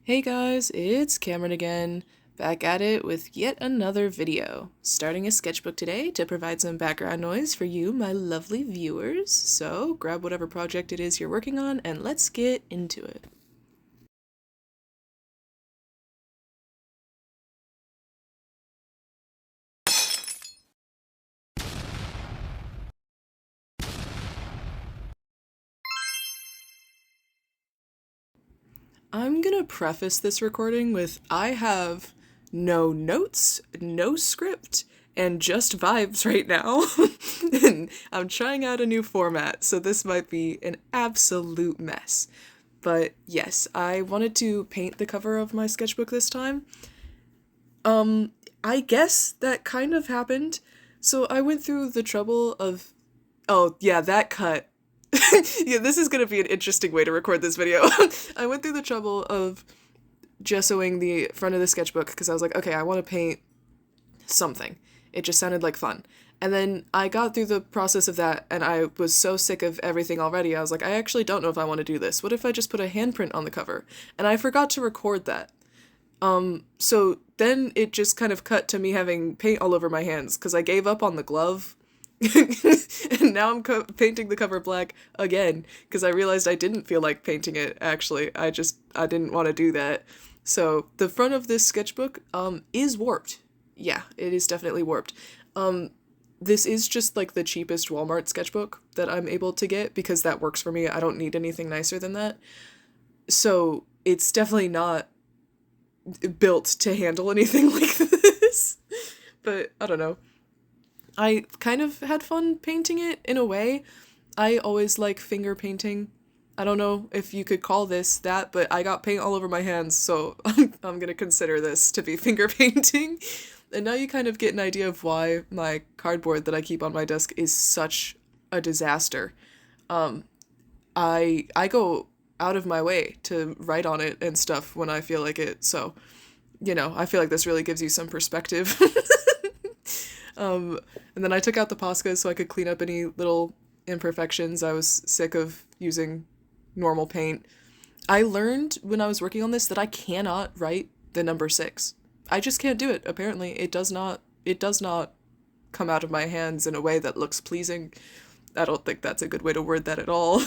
Hey guys, it's Cameron again, back at it with yet another video. Starting a sketchbook today to provide some background noise for you, my lovely viewers. So grab whatever project it is you're working on and let's get into it. I'm gonna preface this recording with I have no notes, no script, and just vibes right now. And I'm trying out a new format, so this might be an absolute mess. But yes, I wanted to paint the cover of my sketchbook this time. I guess that kind of happened. So I went through the trouble of. Oh, yeah, that cut. Yeah, this is gonna be an interesting way to record this video. I went through the trouble of gessoing the front of the sketchbook because I was like, okay, I want to paint something. It just sounded like fun. And then I got through the process of that and I was so sick of everything already. I was like, I actually don't know if I want to do this. What if I just put a handprint on the cover? And I forgot to record that. So then it just kind of cut to me having paint all over my hands because I gave up on the glove. And now I'm painting the cover black again because I realized I didn't feel like painting it, actually. I didn't want to do that. So the front of this sketchbook is warped. Yeah, it is definitely warped. This is just like the cheapest Walmart sketchbook that I'm able to get because that works for me. I don't need anything nicer than that. So it's definitely not built to handle anything like this. But I don't know. I kind of had fun painting it in a way. I always like finger painting. I don't know if you could call this that, but I got paint all over my hands, so I'm gonna consider this to be finger painting. And now you kind of get an idea of why my cardboard that I keep on my desk is such a disaster. I go out of my way to write on it and stuff when I feel like it, so I feel like this really gives you some perspective. And then I took out the Posca so I could clean up any little imperfections. I was sick of using normal paint. I learned when I was working on this that I cannot write the number 6. I just can't do it. Apparently, it does not come out of my hands in a way that looks pleasing. I don't think that's a good way to word that at all.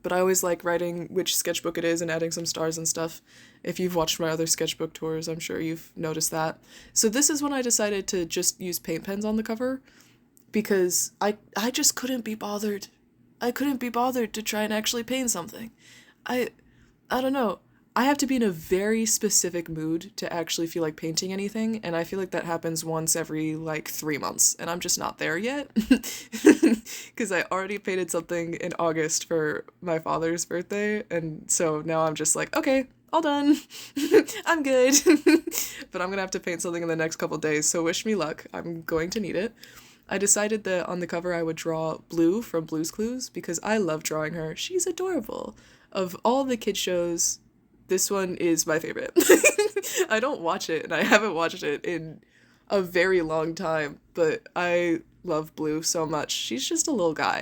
But I always like writing which sketchbook it is and adding some stars and stuff. If you've watched my other sketchbook tours, I'm sure you've noticed that. So this is when I decided to just use paint pens on the cover because I just couldn't be bothered. I couldn't be bothered to try and actually paint something. I I don't know. I have to be in a very specific mood to actually feel like painting anything, and I feel like that happens once every like 3 months, and I'm just not there yet. Because I already painted something in August for my father's birthday, and so now I'm just like, okay, all done. I'm good. But I'm gonna have to paint something in the next couple days, so wish me luck. I'm going to need it. I decided that on the cover I would draw Blue from Blue's Clues because I love drawing her. She's adorable. Of all the kid shows, this one is my favorite. I don't watch it, and I haven't watched it in a very long time, but I love Blue so much. She's just a little guy.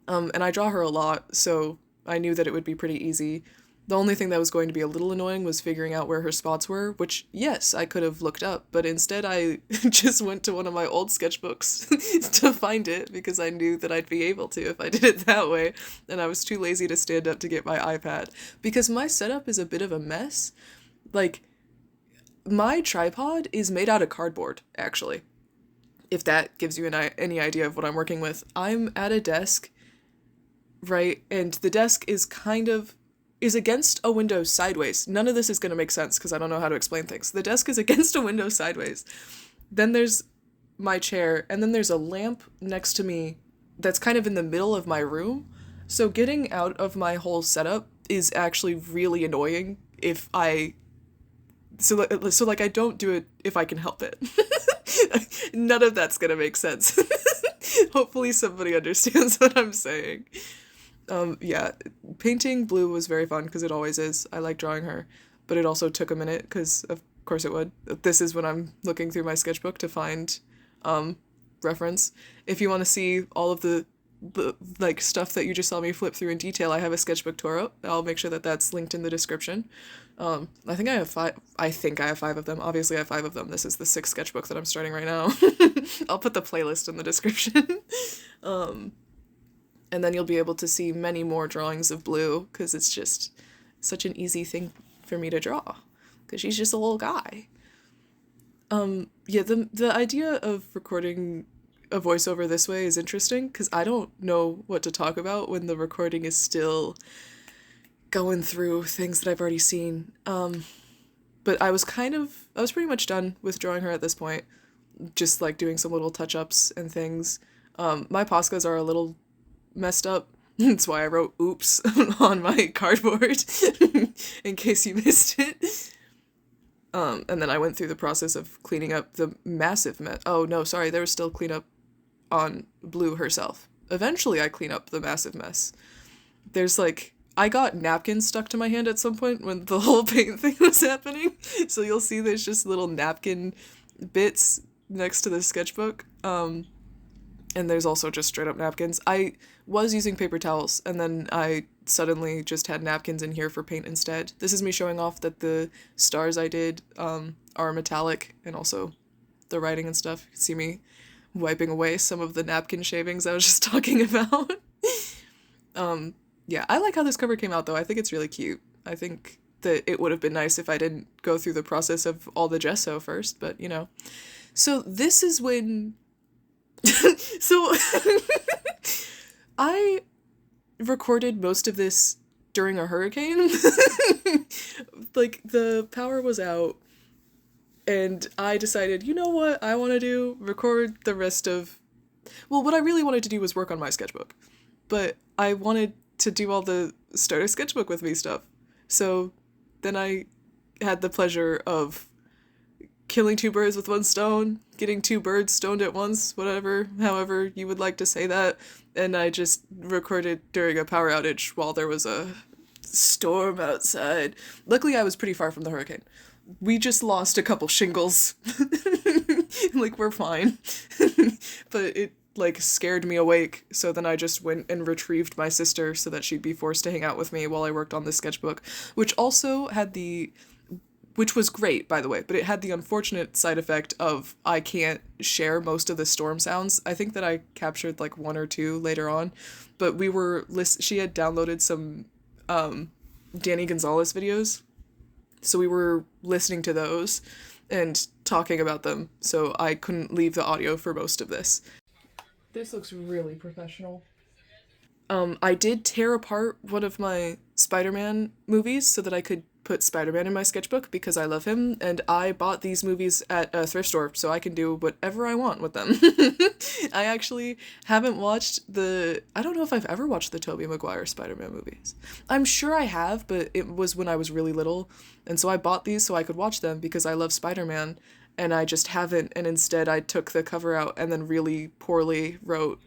And I draw her a lot, so I knew that it would be pretty easy. The only thing that was going to be a little annoying was figuring out where her spots were, which, yes, I could have looked up, but instead I just went to one of my old sketchbooks to find it because I knew that I'd be able to if I did it that way, and I was too lazy to stand up to get my iPad. Because my setup is a bit of a mess. Like, my tripod is made out of cardboard, actually, if that gives you any idea of what I'm working with. I'm at a desk, right, and the desk is against a window sideways. None of this is going to make sense because I don't know how to explain things. The desk is against a window sideways. Then there's my chair, and then there's a lamp next to me that's kind of in the middle of my room. So getting out of my whole setup is actually really annoying if I so like I don't do it if I can help it. None of that's going to make sense. Hopefully somebody understands what I'm saying. Yeah, painting Blue was very fun because it always is. I like drawing her, but it also took a minute because of course it would. This is when I'm looking through my sketchbook to find reference. If you want to see all of the the like stuff that you just saw me flip through in detail, I have a sketchbook tour up. I'll make sure that that's linked in the description. I think I have five. I think I have five of them. Obviously, I have five of them. This is the sixth sketchbook that I'm starting right now. I'll put the playlist in the description. And then you'll be able to see many more drawings of Blue, because it's just such an easy thing for me to draw, because she's just a little guy. Yeah, the idea of recording a voiceover this way is interesting, because I don't know what to talk about when the recording is still going through things that I've already seen. But I was pretty much done with drawing her at this point, just like doing some little touch-ups and things. My Poscas are a little messed up. That's why I wrote oops on my cardboard in case you missed it. And then I went through the process of cleaning up the massive mess. Oh no, sorry, there was still cleanup on Blue herself. Eventually I clean up the massive mess. There's I got napkins stuck to my hand at some point when the whole paint thing was happening. So you'll see there's just little napkin bits next to the sketchbook. And there's also just straight up napkins. I was using paper towels, and then I suddenly just had napkins in here for paint instead. This is me showing off that the stars I did are metallic, and also the writing and stuff. You can see me wiping away some of the napkin shavings I was just talking about. Yeah, I like how this cover came out, though. I think it's really cute. I think that it would have been nice if I didn't go through the process of all the gesso first, but, you know. So this is when... So, I recorded most of this during a hurricane. The power was out, and I decided, you know what I want to do? Record the rest of... Well, what I really wanted to do was work on my sketchbook, but I wanted to do all the start a sketchbook with me stuff. So then I had the pleasure of killing two birds with one stone, getting two birds stoned at once, however you would like to say that, and I just recorded during a power outage while there was a storm outside. Luckily, I was pretty far from the hurricane. We just lost a couple shingles. We're fine. But it, scared me awake, so then I just went and retrieved my sister so that she'd be forced to hang out with me while I worked on this sketchbook, which was great, by the way, but it had the unfortunate side effect of I can't share most of the storm sounds. I think that I captured one or two later on, but she had downloaded some Danny Gonzalez videos, so we were listening to those and talking about them, so I couldn't leave the audio for most of this. This looks really professional. I did tear apart one of my Spider-Man movies so that I could put Spider-Man in my sketchbook because I love him, and I bought these movies at a thrift store so I can do whatever I want with them. I actually haven't watched I don't know if I've ever watched the Tobey Maguire Spider-Man movies. I'm sure I have, but it was when I was really little, and so I bought these so I could watch them because I love Spider-Man, and I just haven't, and instead I took the cover out and then really poorly wrote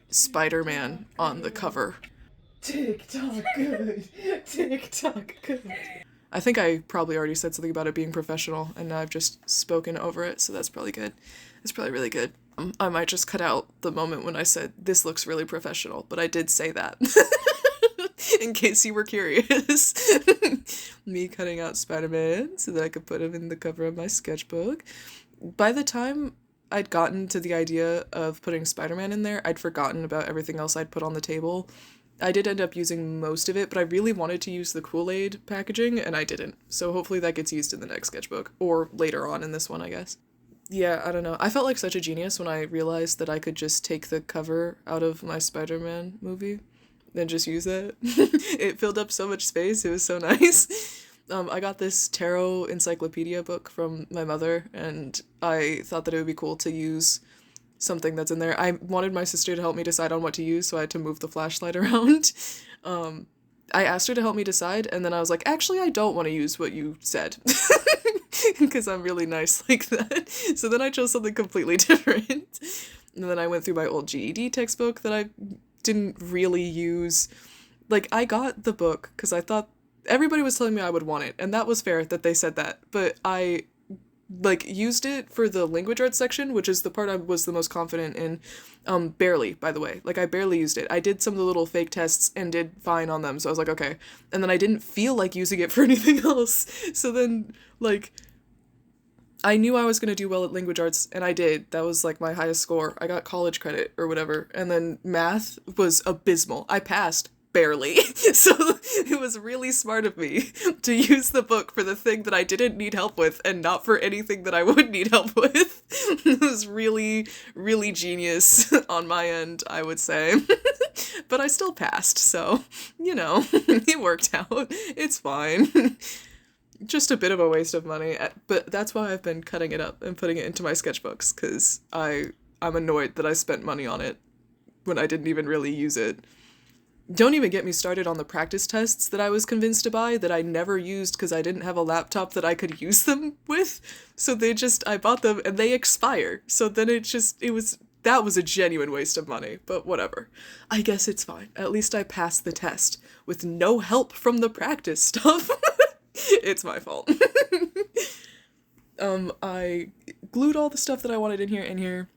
Spider-Man on the cover. TikTok good. TikTok good. I think I probably already said something about it being professional, and now I've just spoken over it, so that's probably good. It's probably really good. I might just cut out the moment when I said, this looks really professional, but I did say that. In case you were curious. Me cutting out Spider-Man so that I could put him in the cover of my sketchbook. By the time I'd gotten to the idea of putting Spider-Man in there, I'd forgotten about everything else I'd put on the table. I did end up using most of it, but I really wanted to use the Kool-Aid packaging, and I didn't. So hopefully that gets used in the next sketchbook, or later on in this one, I guess. Yeah, I don't know. I felt like such a genius when I realized that I could just take the cover out of my Spider-Man movie and just use it. It filled up so much space. It was so nice. I got this tarot encyclopedia book from my mother, and I thought that it would be cool to use something that's in there. I wanted my sister to help me decide on what to use, so I had to move the flashlight around. I asked her to help me decide, and then I was like, actually, I don't want to use what you said. Because I'm really nice like that. So then I chose something completely different. And then I went through my old GED textbook that I didn't really use. I got the book because I thought everybody was telling me I would want it, and that was fair that they said that, but I like used it for the language arts section, which is the part I was the most confident in. Barely, by the way. Like I barely used it. I did some of the little fake tests and did fine on them, so I was like, okay. And then I didn't feel like using it for anything else. So then like I knew I was going to do well at language arts, and I did. That was like my highest score. I got college credit or whatever. And then math was abysmal. I passed barely. So it was really smart of me to use the book for the thing that I didn't need help with and not for anything that I would need help with. It was really, really genius on my end, I would say. But I still passed, so, it worked out. It's fine. Just a bit of a waste of money, but that's why I've been cutting it up and putting it into my sketchbooks, because I'm annoyed that I spent money on it when I didn't even really use it. Don't even get me started on the practice tests that I was convinced to buy that I never used because I didn't have a laptop that I could use them with. So I bought them and they expire. So then that was a genuine waste of money, but whatever. I guess it's fine. At least I passed the test with no help from the practice stuff. It's my fault. I glued all the stuff that I wanted in here,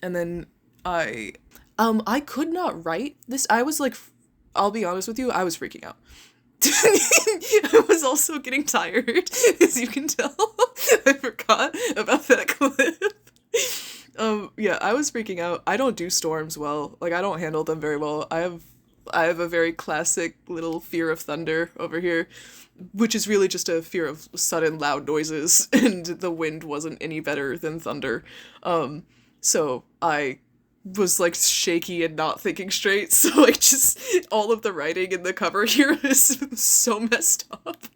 and then I could not write this. I was like, I'll be honest with you, I was freaking out. I was also getting tired, as you can tell. I forgot about that clip. Yeah, I was freaking out. I don't do storms well. Like, I don't handle them very well. I have a very classic little fear of thunder over here, which is really just a fear of sudden loud noises, and the wind wasn't any better than thunder. So I was like shaky and not thinking straight, so like just all of the writing in the cover here is so messed up.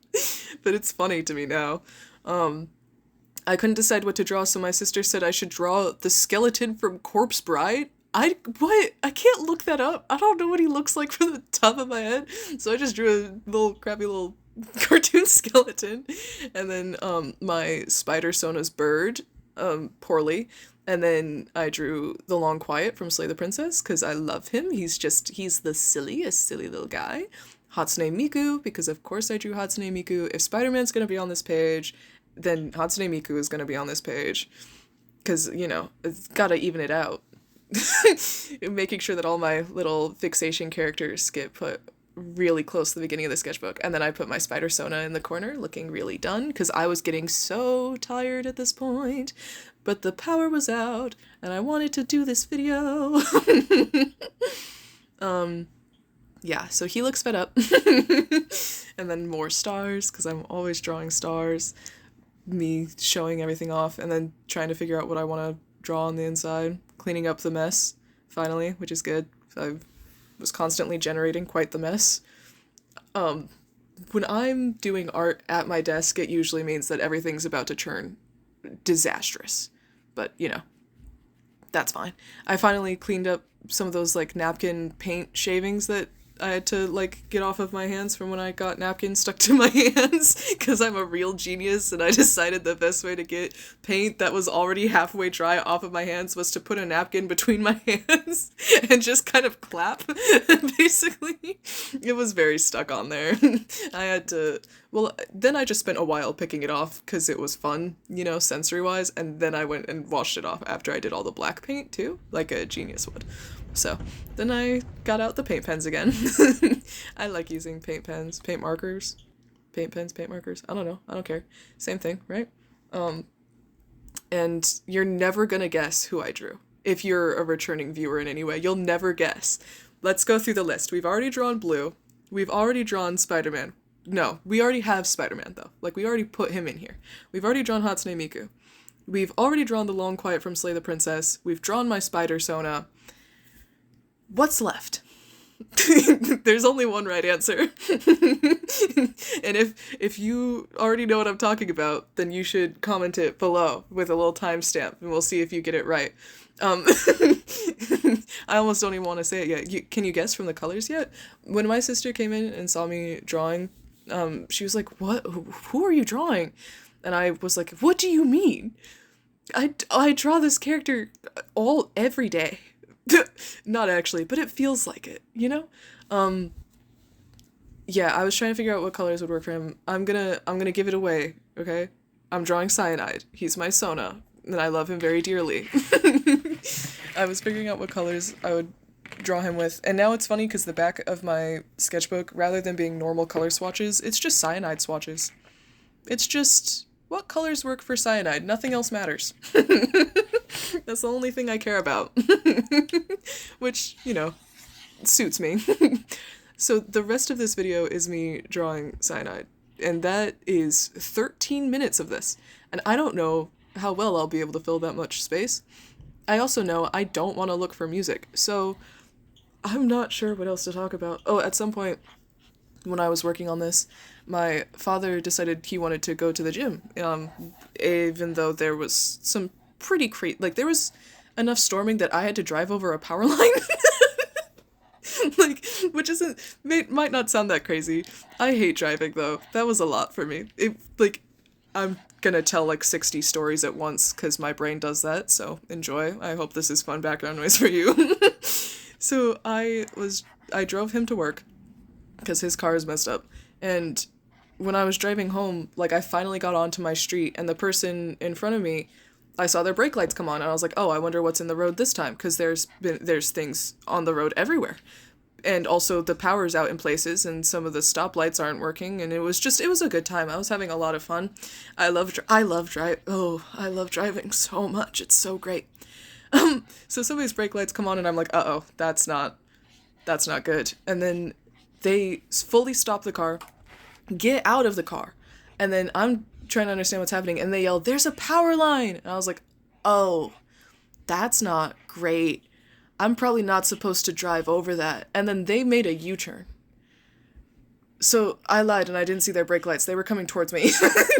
But it's funny to me now. I couldn't decide what to draw, so my sister said I should draw the skeleton from Corpse Bride. What? I can't look that up. I don't know what he looks like from the top of my head. So I just drew a little crappy little cartoon skeleton. And then my spider Sona's bird, poorly. And then I drew the Long Quiet from Slay the Princess, because I love him. He's the silliest silly little guy. Hatsune Miku, because of course I drew Hatsune Miku. If Spider-Man's gonna be on this page, then Hatsune Miku is gonna be on this page. Because, it's gotta even it out. Making sure that all my little fixation characters get put really close to the beginning of the sketchbook, and then I put my spider Sona in the corner looking really done, because I was getting so tired at this point, but the power was out and I wanted to do this video. Yeah, so he looks fed up. And then more stars, because I'm always drawing stars, me showing everything off and then trying to figure out what I want to draw on the inside, cleaning up the mess finally, which is good. I was constantly generating quite the mess. When I'm doing art at my desk, it usually means that everything's about to turn disastrous, but that's fine. I finally cleaned up some of those like napkin paint shavings that I had to like get off of my hands from when I got napkins stuck to my hands, because I'm a real genius and I decided the best way to get paint that was already halfway dry off of my hands was to put a napkin between my hands and just kind of clap. Basically, it was very stuck on there. Then I just spent a while picking it off because it was fun, sensory wise, and then I went and washed it off after I did all the black paint too, like a genius would. So then I got out the paint pens again. I like using paint pens, paint markers, paint pens, paint markers. I don't know. I don't care. Same thing, right? And you're never gonna guess who I drew. If you're a returning viewer in any way, you'll never guess. Let's go through the list. We've already drawn Blue. We've already drawn Spider-Man. No, we already have Spider-Man though. Like, we already put him in here. We've already drawn Hatsune Miku. We've already drawn the Long Quiet from Slay the Princess. We've drawn my spider Sona. What's left? There's only one right answer. And if you already know what I'm talking about, then you should comment it below with a little timestamp, and we'll see if you get it right. I almost don't even want to say it yet. Can you guess from the colors yet? When my sister came in and saw me drawing, she was like, "What? Who are you drawing?" And I was like, "What do you mean? I draw this character every day." Not actually, but it feels like it, Yeah, I was trying to figure out what colors would work for him. I'm gonna give it away, okay? I'm drawing Cyanide. He's my Sona, and I love him very dearly. I was figuring out what colors I would draw him with, and now it's funny because the back of my sketchbook, rather than being normal color swatches, it's just Cyanide swatches. It's just what colors work for Cyanide. Nothing else matters. That's the only thing I care about. Which, you know, suits me. So the rest of this video is me drawing Cyanide, and that is 13 minutes of this, and I don't know how well I'll be able to fill that much space. I also know I don't want to look for music, so I'm not sure what else to talk about. Oh, at some point when I was working on this, my father decided he wanted to go to the gym, even though there was some pretty like there was enough storming that I had to drive over a power line. Like, which might not sound that crazy. I hate driving though. That was a lot for me. I'm gonna tell like 60 stories at once because my brain does that, so enjoy. I hope this is fun background noise for you. So I drove him to work because his car is messed up, and when I was driving home, like I finally got onto my street, and the person in front of me, I saw their brake lights come on, and I was like, oh, I wonder what's in the road this time, because there's things on the road everywhere. And also the power's out in places, and some of the stoplights aren't working, and it was a good time. I was having a lot of fun. I love driving so much. It's so great. So somebody's brake lights come on, and I'm like, uh-oh, that's not good. And then they fully stop the car, get out of the car, and then I'm trying to understand what's happening, and they yell, there's a power line! And I was like, oh, that's not great. I'm probably not supposed to drive over that. And then they made a U-turn. So I lied and I didn't see their brake lights. They were coming towards me.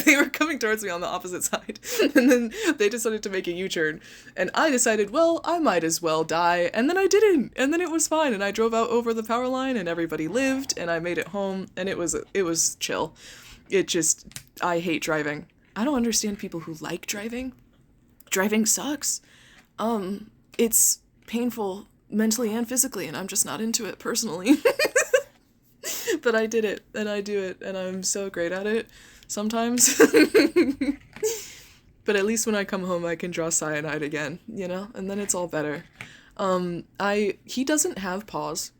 They were coming towards me on the opposite side. And then they decided to make a U-turn. And I decided, well, I might as well die. And then I didn't. And then it was fine. And I drove out over the power line and everybody lived and I made it home. And it was chill. I hate driving. I don't understand people who like driving. Driving sucks. It's painful mentally and physically, and I'm just not into it personally. But I did it, and I do it, and I'm so great at it sometimes. But at least when I come home, I can draw Cyanide again, you know, and then it's all better. He doesn't have paws,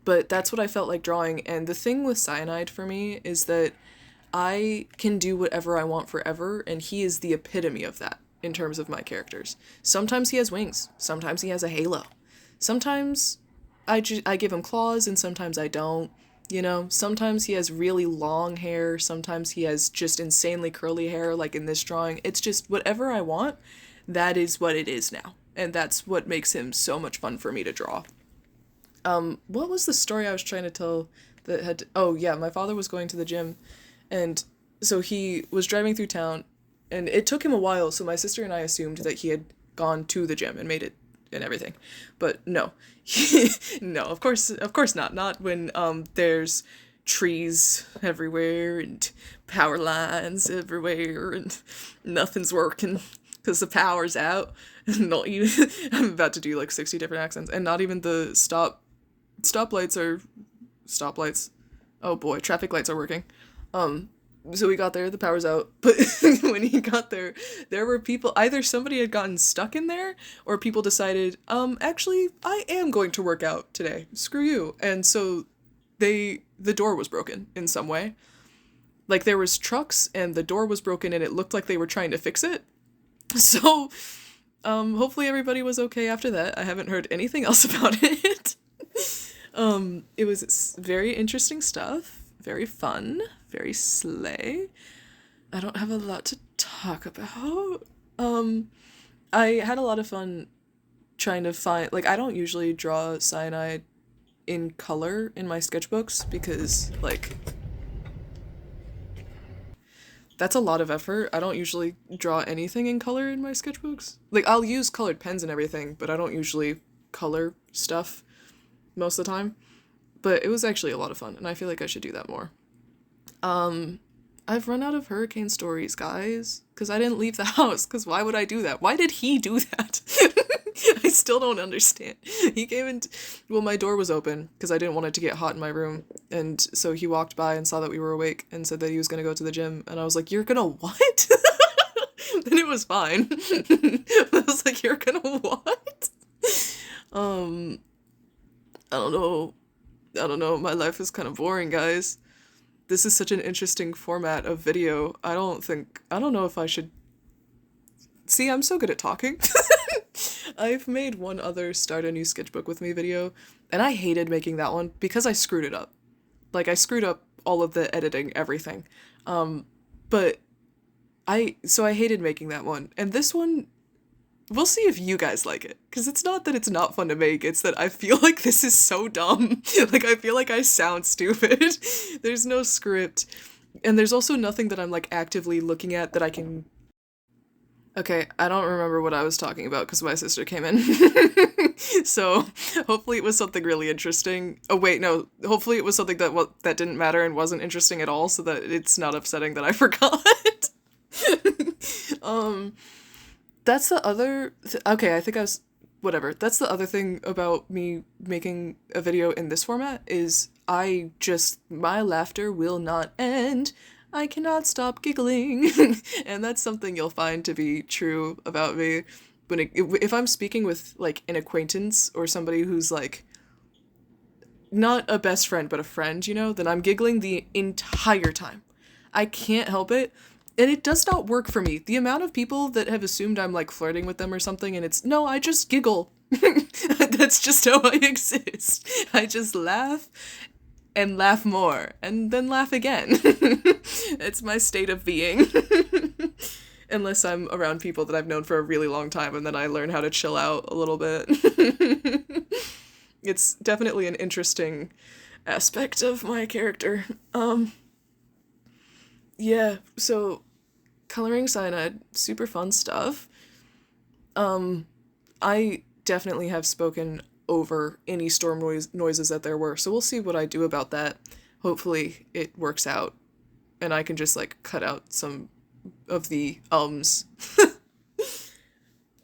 but that's what I felt like drawing, and the thing with Cyanide for me is that I can do whatever I want forever, and he is the epitome of that. In terms of my characters. Sometimes he has wings. Sometimes he has a halo. Sometimes I give him claws and sometimes I don't. You know, sometimes he has really long hair. Sometimes he has just insanely curly hair like in this drawing. It's just whatever I want, that is what it is now. And that's what makes him so much fun for me to draw. What was the story I was trying to tell that had oh yeah, my father was going to the gym and so he was driving through town. And it took him a while, so my sister and I assumed that he had gone to the gym and made it and everything. But no. No, of course not. Not when there's trees everywhere and power lines everywhere and nothing's working because the power's out. Not even, I'm about to do like 60 different accents, and not even the stoplights. Oh boy, traffic lights are working. So we got there, the power's out, but when he got there, there were people, either somebody had gotten stuck in there, or people decided, actually, I am going to work out today, screw you, and so the door was broken in some way. Like, there was trucks, and the door was broken, and it looked like they were trying to fix it, so, hopefully everybody was okay after that. I haven't heard anything else about it. It was very interesting stuff. Very fun, very slay. I don't have a lot to talk about. I had a lot of fun trying to find, like, I don't usually draw Cyanide in color in my sketchbooks because, like, that's a lot of effort. I don't usually draw anything in color in my sketchbooks. Like, I'll use colored pens and everything, but I don't usually color stuff most of the time. But it was actually a lot of fun, and I feel like I should do that more. I've run out of hurricane stories, guys, because I didn't leave the house, because why would I do that? Why did he do that? I still don't understand. He came in, well, my door was open, because I didn't want it to get hot in my room, and so he walked by and saw that we were awake, and said that he was going to go to the gym, and I was like, you're gonna what? it was fine. I was like, you're gonna what? Um, I don't know. I don't know. My life is kind of boring, guys. This is such an interesting format of video. I don't know if I should. See, I'm so good at talking. I've made one other start a new sketchbook with me video, and I hated making that one because I screwed it up. Like, I screwed up all of the editing, everything. But so I hated making that one. And this one, we'll see if you guys like it. Because it's not that it's not fun to make, it's that I feel like this is so dumb. Like, I feel like I sound stupid. There's no script. And there's also nothing that I'm, like, actively looking at that I can... Okay, I don't remember what I was talking about because my sister came in. So, hopefully it was something really interesting. Oh wait, no. Hopefully it was something that didn't matter and wasn't interesting at all, so that it's not upsetting that I forgot. That's the other... okay, I think I was... whatever. That's the other thing about me making a video in this format is my laughter will not end. I cannot stop giggling. And that's something you'll find to be true about me. If I'm speaking with, like, an acquaintance or somebody who's, like, not a best friend, but a friend, you know, then I'm giggling the entire time. I can't help it. And it does not work for me. The amount of people that have assumed I'm, like, flirting with them or something, and it's, no, I just giggle. That's just how I exist. I just laugh and laugh more, and then laugh again. It's my state of being. Unless I'm around people that I've known for a really long time, and then I learn how to chill out a little bit. It's definitely an interesting aspect of my character. Yeah, so coloring cyanide, super fun stuff. I definitely have spoken over any storm noises that there were, so we'll see what I do about that. Hopefully it works out, and I can just, like, cut out some of the ums.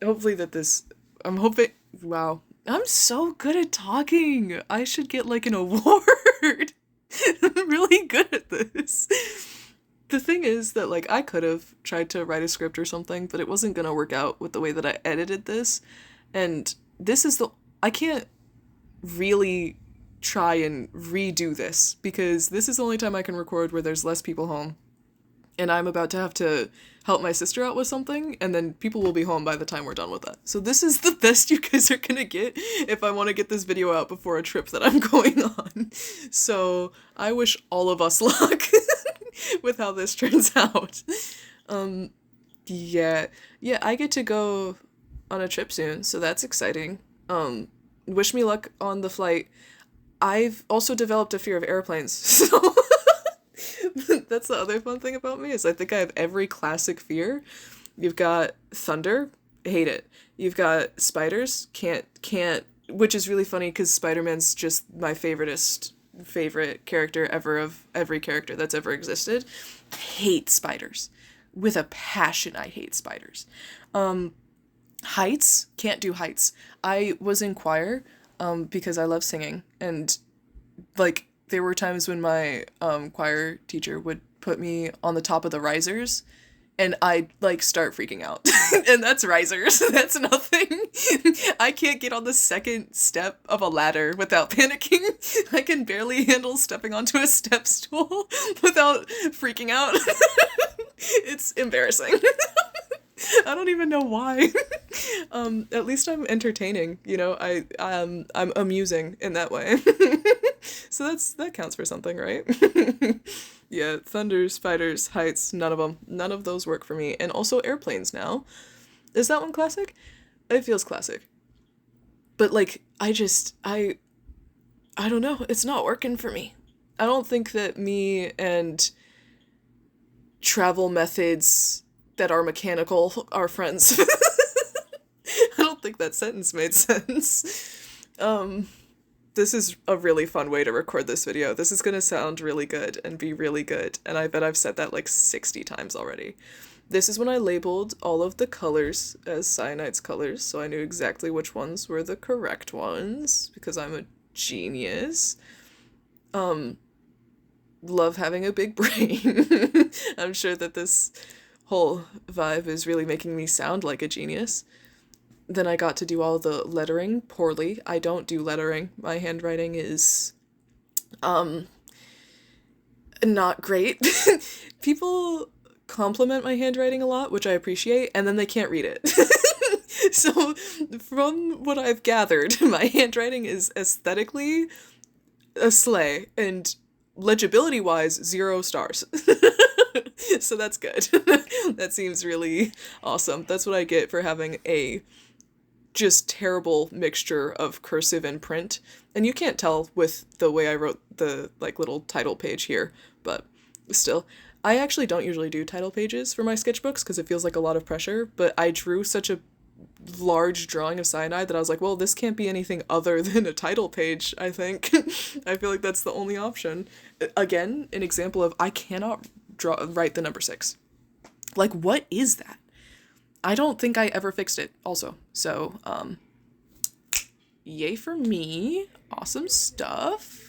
Hopefully that this... I'm hoping... Wow. I'm so good at talking! I should get, like, an award! I'm really good at this. The thing is that, like, I could have tried to write a script or something, but it wasn't gonna work out with the way that I edited this, and this is I can't really try and redo this, because this is the only time I can record where there's less people home, and I'm about to have to help my sister out with something, and then people will be home by the time we're done with that. So this is the best you guys are gonna get if I want to get this video out before a trip that I'm going on. So I wish all of us luck with how this turns out. Yeah, I get to go on a trip soon, so that's exciting. Wish me luck on the flight. I've also developed a fear of airplanes, so that's the other fun thing about me, is I think I have every classic fear. You've got thunder, hate it. You've got spiders, can't, which is really funny because Spider-Man's just my favorite character ever of every character that's ever existed. Hate spiders. With a passion, I hate spiders. Heights, can't do heights. I was in choir, because I love singing, and, like, there were times when my, choir teacher would put me on the top of the risers, and I'd, like, start freaking out. And that's risers. That's nothing. I can't get on the second step of a ladder without panicking. I can barely handle stepping onto a step stool without freaking out. It's embarrassing. I don't even know why. At least I'm entertaining, you know, I'm amusing in that way. So that counts for something, right? Yeah, thunder, spiders, heights, none of them. None of those work for me. And also airplanes now. Is that one classic? It feels classic. But, like, I don't know, it's not working for me. I don't think that me and travel methods that are mechanical are friends. I don't think that sentence made sense. This is a really fun way to record this video. This is gonna sound really good and be really good, and I bet I've said that like 60 times already. This is when I labeled all of the colors as cyanide's colors, so I knew exactly which ones were the correct ones, because I'm a genius. Love having a big brain. I'm sure that this whole vibe is really making me sound like a genius. Then I got to do all the lettering poorly. I don't do lettering. My handwriting is not great. People compliment my handwriting a lot, which I appreciate, and then they can't read it. So, from what I've gathered, my handwriting is aesthetically a sleigh, and legibility wise, 0 stars. So that's good. That seems really awesome. That's what I get for having a just terrible mixture of cursive and print. And you can't tell with the way I wrote the like little title page here, but still. I actually don't usually do title pages for my sketchbooks because it feels like a lot of pressure, but I drew such a large drawing of cyanide that I was like, well, this can't be anything other than a title page, I think. I feel like that's the only option. Again, an example of I cannot write the number 6. Like, what is that? I don't think I ever fixed it also. So, yay for me. Awesome stuff.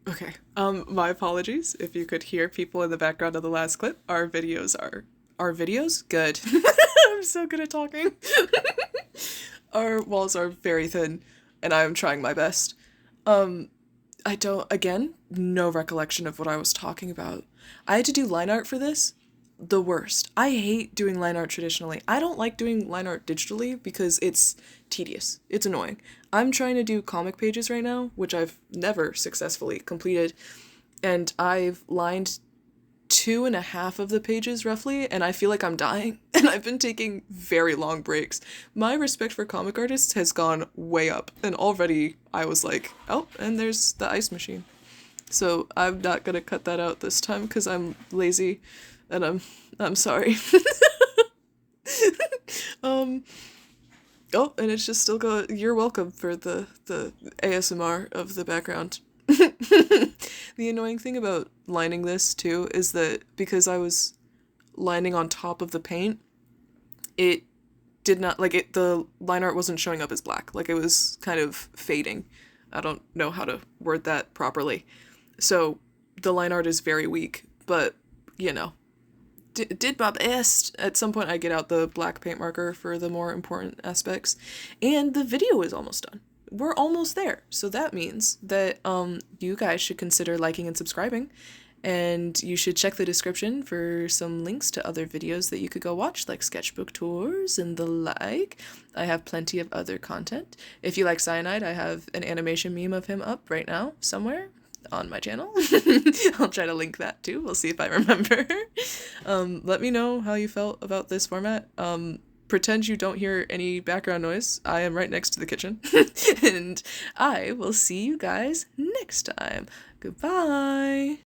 Okay, my apologies if you could hear people in the background of the last clip. Our videos? Good. I'm so good at talking. Our walls are very thin, and I am trying my best. I don't, again, no recollection of what I was talking about. I had to do line art for this. The worst. I hate doing line art traditionally. I don't like doing line art digitally because it's tedious. It's annoying. I'm trying to do comic pages right now, which I've never successfully completed, and I've lined 2.5 of the pages roughly, and I feel like I'm dying, and I've been taking very long breaks. My respect for comic artists has gone way up, and already I was like, oh, and there's the ice machine. So I'm not gonna cut that out this time because I'm lazy, and I'm sorry. Oh, and it's just still you're welcome for the ASMR of the background. The annoying thing about lining this too is that because I was lining on top of the paint, it did not, like, the line art wasn't showing up as black. Like, it was kind of fading. I don't know how to word that properly. So the line art is very weak, but you know, did my best. At some point I get out the black paint marker for the more important aspects, and the video is almost done. We're almost there. So that means that you guys should consider liking and subscribing, and you should check the description for some links to other videos that you could go watch, like sketchbook tours and the like. I have plenty of other content. If you like Cyanide, I have an animation meme of him up right now somewhere on my channel. I'll try to link that too. We'll see if I remember. Let me know how you felt about this format. Pretend you don't hear any background noise. I am right next to the kitchen. And I will see you guys next time. Goodbye.